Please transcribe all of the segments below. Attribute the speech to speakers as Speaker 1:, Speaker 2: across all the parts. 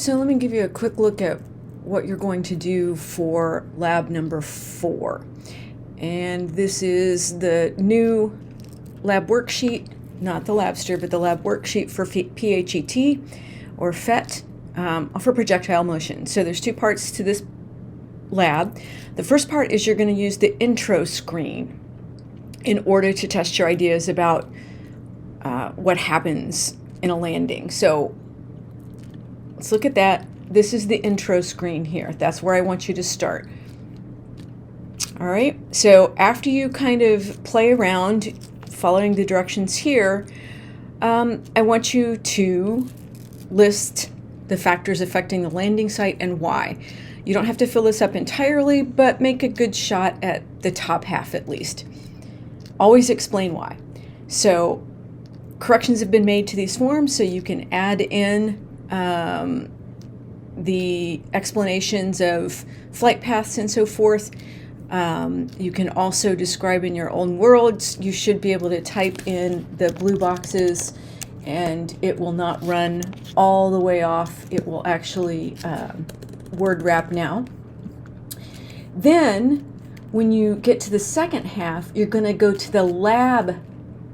Speaker 1: So let me give you a quick look at what you're going to do for lab number 4. And this is the new lab worksheet, not the Labster, but the lab worksheet for PHET or FET for projectile motion. So there's 2 parts to this lab. The first part is you're going to use the intro screen in order to test your ideas about what happens in a landing. So let's look at that. This is the intro screen here. That's where I want you to start. All right, so after you kind of play around following the directions here, I want you to list the factors affecting the landing site and why. You don't have to fill this up entirely, but make a good shot at the top half at least. Always explain why. So corrections have been made to these forms, so you can add in the explanations of flight paths and so forth. You can also describe in your own words. You should be able to type in the blue boxes and it will not run all the way off. It will actually word wrap now. Then when you get to the second half, you're going to go to the lab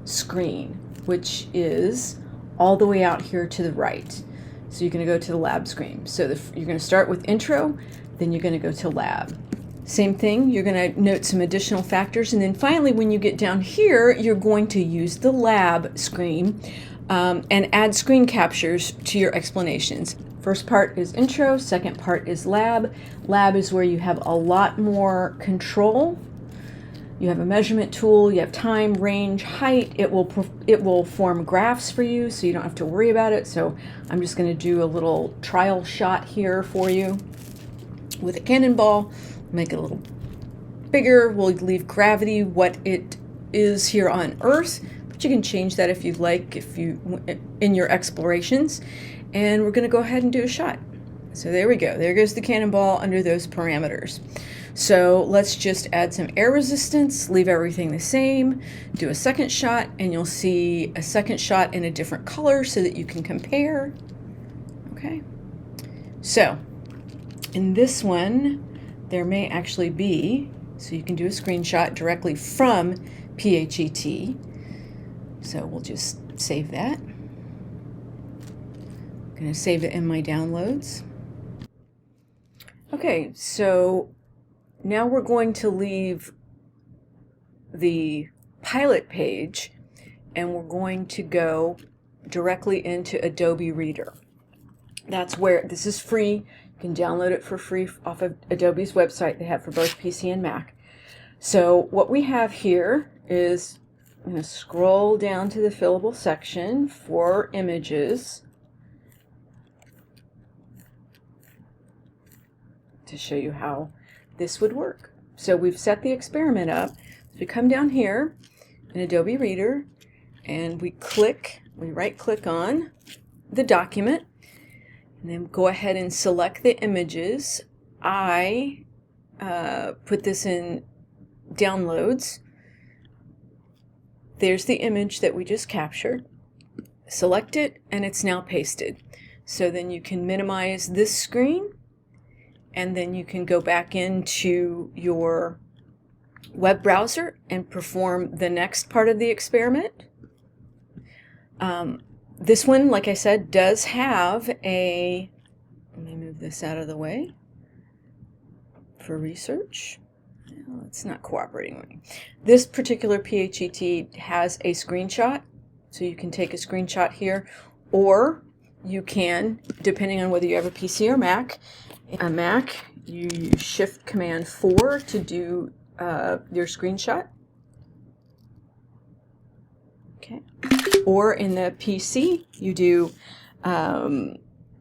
Speaker 1: screen, which is all the way out here to the right. So you're going to go to the lab screen. So you're going to start with intro, then you're going to go to lab. Same thing, you're going to note some additional factors, and then finally when you get down here, you're going to use the lab screen and add screen captures to your explanations. First part is intro, second part is lab. Lab is where you have a lot more control. You have a measurement tool, you have time, range, height. It will form graphs for you, so you don't have to worry about it. So I'm just going to do a little trial shot here for you with a cannonball. Make it a little bigger. We'll leave gravity what it is here on Earth, but you can change that if you'd like, in your explorations. And we're going to go ahead and do a shot. So there we go. There goes the cannonball under those parameters. So let's just add some air resistance, leave everything the same, do a second shot, and you'll see a second shot in a different color so that you can compare. Okay. So in this one, there may actually be, so you can do a screenshot directly from PHET. So we'll just save that. I'm going to save it in my downloads. Okay, so now we're going to leave the pilot page and we're going to go directly into Adobe Reader. That's where, this is free. You can download it for free off of Adobe's website. They have for both PC and Mac. So what we have here is, I'm going to scroll down to the fillable section for images to show you how this would work. So we've set the experiment up. So we come down here in Adobe Reader and we right click on the document. And then go ahead and select the images. I put this in downloads. There's the image that we just captured. Select it and it's now pasted. So then you can minimize this screen and then you can go back into your web browser and perform the next part of the experiment. This one, like I said, does have a, let me move this out of the way for research. No, it's not cooperating with me. This particular PHET has a screenshot, so you can take a screenshot here, or you can, depending on whether you have a PC or Mac, you use Shift Command 4 to do your screenshot. Okay. Or in the PC, you do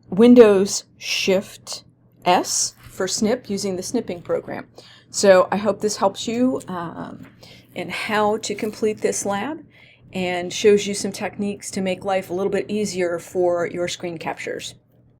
Speaker 1: Windows Shift S for snip using the snipping program. So I hope this helps you in how to complete this lab and shows you some techniques to make life a little bit easier for your screen captures.